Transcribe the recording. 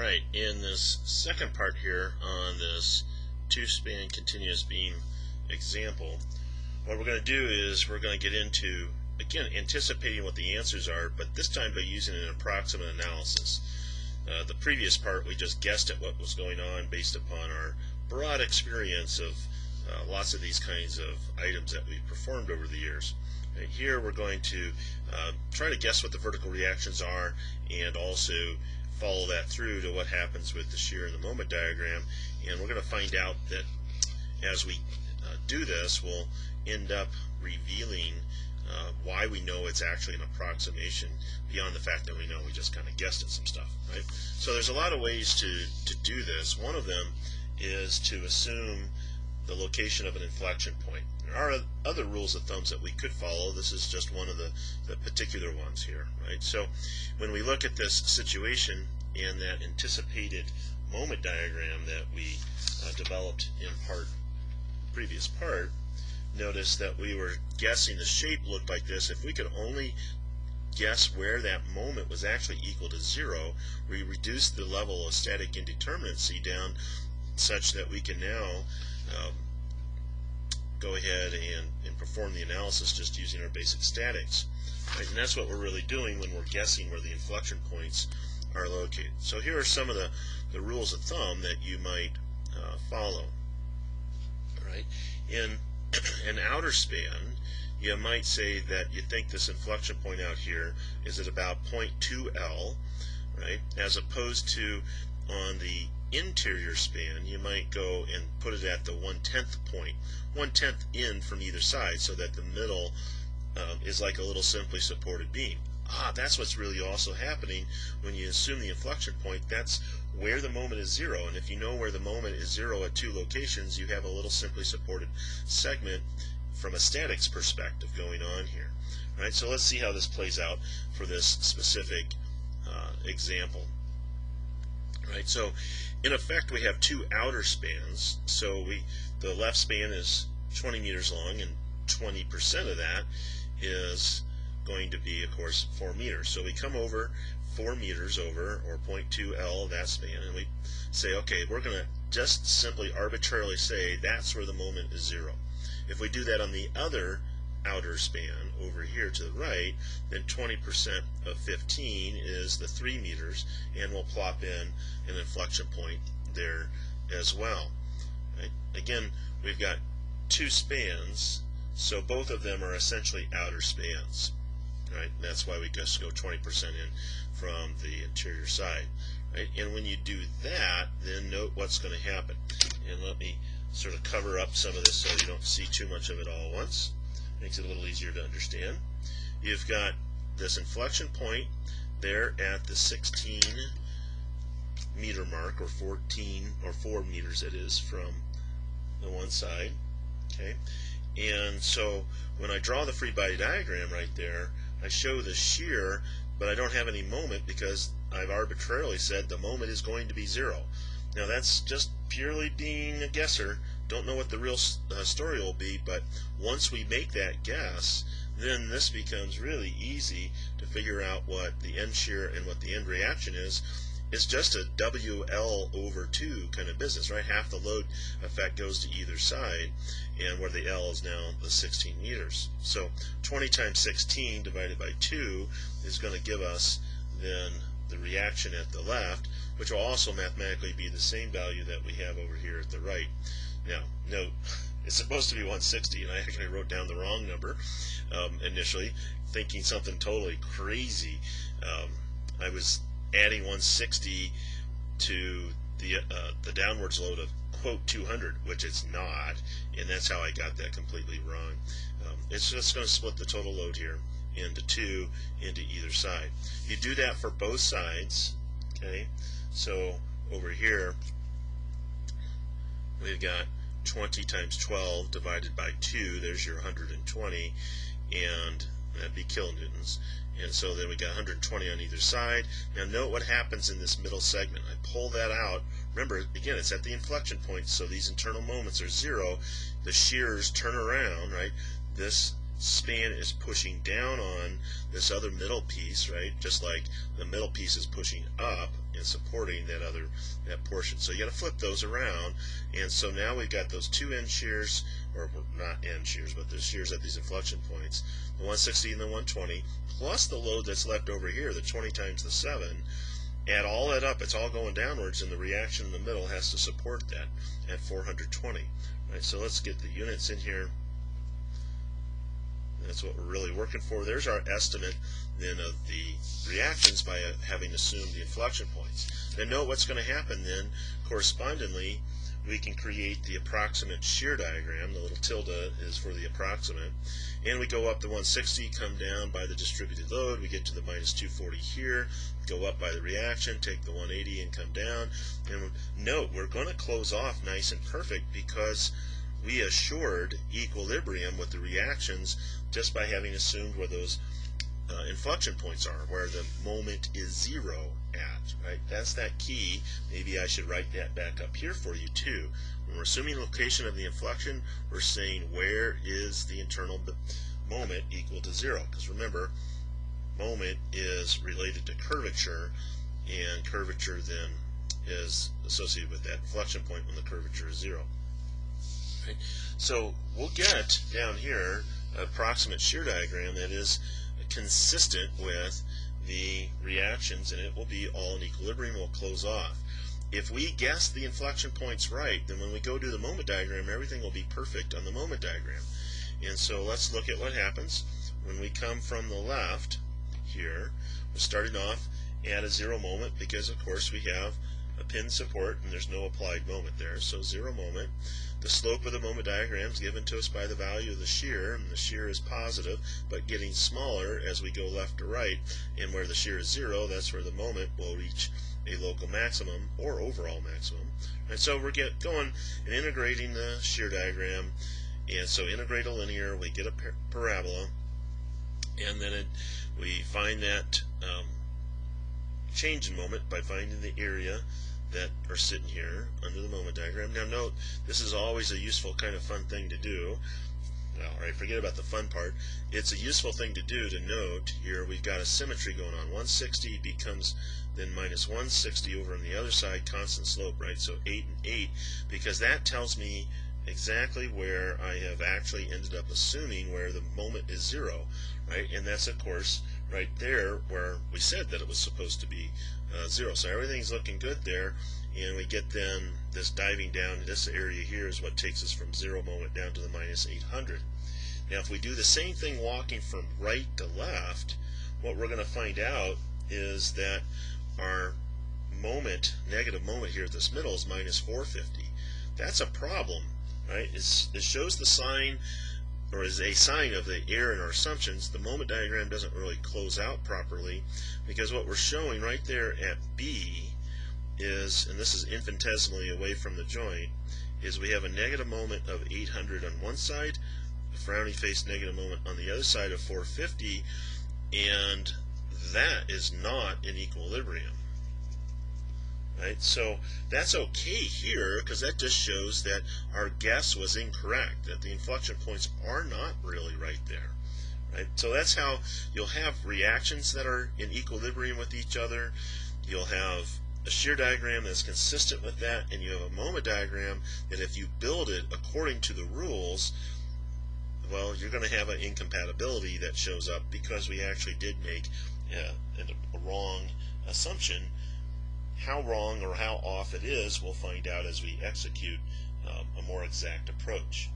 Alright, in this second part here on this two-span continuous beam example, what we're going to do is we're going to get into, again, anticipating what the answers are, but this time by using an approximate analysis. The previous part we just guessed at what was going on based upon our broad experience of lots of these kinds of items that we've performed over the years. And here we're going to try to guess what the vertical reactions are and also follow that through to what happens with the shear in the moment diagram, and we're going to find out that as we do this we'll end up revealing why we know it's actually an approximation beyond the fact that we know we just kind of guessed at some stuff, right? So there's a lot of ways to do this. One of them is to assume the location of an inflection point. There are other rules of thumbs that we could follow. This is just one of the particular ones here, right? So when we look at this situation in that anticipated moment diagram that we developed in previous part, notice that we were guessing the shape looked like this. If we could only guess where that moment was actually equal to 0, we reduced the level of static indeterminacy down such that we can now go ahead and perform the analysis just using our basic statics. Right? And that's what we're really doing when we're guessing where the inflection points are located. So here are some of the rules of thumb that you might follow. Right? In an outer span, you might say that you think this inflection point out here is at about 0.2L, right? As opposed to on the interior span, you might go and put it at the 1/10 point, 1/10 in from either side, so that the middle is like a little simply supported beam. That's what's really also happening when you assume the inflection point. That's where the moment is 0, and if you know where the moment is 0 at two locations, you have a little simply supported segment from a statics perspective going on here. Right? So let's see how this plays out for this specific example. Right? So in effect we have two outer spans. So the left span is 20 meters long, and 20% of that is going to be, of course, 4 meters. So we come over 4 meters over, or 0.2L of that span, and we say, okay, we're going to just simply arbitrarily say that's where the moment is 0. If we do that on the other outer span over here to the right, then 20% of 15 is the 3 meters, and we'll plop in an inflection point there as well. Right? Again, we've got two spans, so both of them are essentially outer spans. Right? And that's why we just go 20% in from the interior side. Right? And when you do that, then note what's going to happen. And let me sort of cover up some of this so you don't see too much of it all at once. Makes it a little easier to understand. You've got this inflection point there at the 16 meter mark, or 14 or 4 meters it is from the one side. Okay, and so when I draw the free body diagram right there, I show the shear, but I don't have any moment because I've arbitrarily said the moment is going to be 0. Now that's just purely being a guesser. Don't know what the real story will be, but once we make that guess, then this becomes really easy to figure out what the end shear and what the end reaction is. It's just a WL over 2 kind of business, right? Half the load effect goes to either side, and where the L is now the 16 meters. So 20 times 16 divided by 2 is going to give us then the reaction at the left, which will also mathematically be the same value that we have over here at the right. Now, note, it's supposed to be 160, and I actually wrote down the wrong number initially, thinking something totally crazy. I was adding 160 to the downwards load of quote 200, which it's not, and that's how I got that completely wrong. It's just going to split the total load here into 2 into either side. You do that for both sides. Okay, so over here we've got 20 times 12 divided by 2. There's your 120, and that'd be kilonewtons. And so then we got 120 on either side. Now note what happens in this middle segment. I pull that out. Remember, again, it's at the inflection point, so these internal moments are 0. The shears turn around, right? This span is pushing down on this other middle piece, right? Just like the middle piece is pushing up and supporting that portion. So you got to flip those around, and so now we've got those two end shears, or not end shears, but there's shears at these inflection points, the 160 and the 120, plus the load that's left over here, the 20 times the 7. Add all that up, it's all going downwards, and the reaction in the middle has to support that at 420. Right, so let's get the units in here. That's what we're really working for. There's our estimate then of the reactions by having assumed the inflection points. Then note what's going to happen then. Correspondingly, we can create the approximate shear diagram. The little tilde is for the approximate. And we go up to 160, come down by the distributed load. We get to the minus 240 here, go up by the reaction, take the 180 and come down. And note, we're going to close off nice and perfect because we assured equilibrium with the reactions just by having assumed where those inflection points are, where the moment is 0 at, right? That's that key. Maybe I should write that back up here for you too. When we're assuming location of the inflection, we're saying where is the internal moment equal to 0, because remember, moment is related to curvature, and curvature then is associated with that inflection point when the curvature is 0. Right? So we'll get down here an approximate shear diagram that is consistent with the reactions, and it will be all in equilibrium. Will close off. If we guess the inflection points right, then when we go do the moment diagram, everything will be perfect on the moment diagram. And so let's look at what happens when we come from the left here. We're starting off at a 0 moment because of course we have a pin support and there's no applied moment there, so 0 moment. The slope of the moment diagram is given to us by the value of the shear, and the shear is positive but getting smaller as we go left to right, and where the shear is 0, that's where the moment will reach a local maximum or overall maximum. And so we're going and integrating the shear diagram, and so integrate a linear, we get a parabola, and then we find that change in moment by finding the area that are sitting here under the moment diagram. Now note, this is always a useful kind of fun thing to do. Well, all right, forget about the fun part. It's a useful thing to do to note here we've got a symmetry going on. 160 becomes then minus 160 over on the other side, constant slope, right? So 8 and 8, because that tells me exactly where I have actually ended up assuming where the moment is 0, right? And that's of course right there where we said that it was supposed to be 0. So everything's looking good there, and we get then this diving down. This area here is what takes us from 0 moment down to the minus 800. Now if we do the same thing walking from right to left, what we're going to find out is that our moment, negative moment here at this middle, is minus 450. That's a problem, right? It shows the sign, or is a sign of the error in our assumptions. The moment diagram doesn't really close out properly, because what we're showing right there at B is, and this is infinitesimally away from the joint, is we have a negative moment of 800 on one side, a frowny face negative moment on the other side of 450, and that is not in equilibrium. Right? So that's okay here, because that just shows that our guess was incorrect, that the inflection points are not really right there. Right? So that's how you'll have reactions that are in equilibrium with each other. You'll have a shear diagram that's consistent with that, and you have a moment diagram that if you build it according to the rules, well, you're going to have an incompatibility that shows up because we actually did make a wrong assumption. How wrong or how off it is, we'll find out as we execute a more exact approach.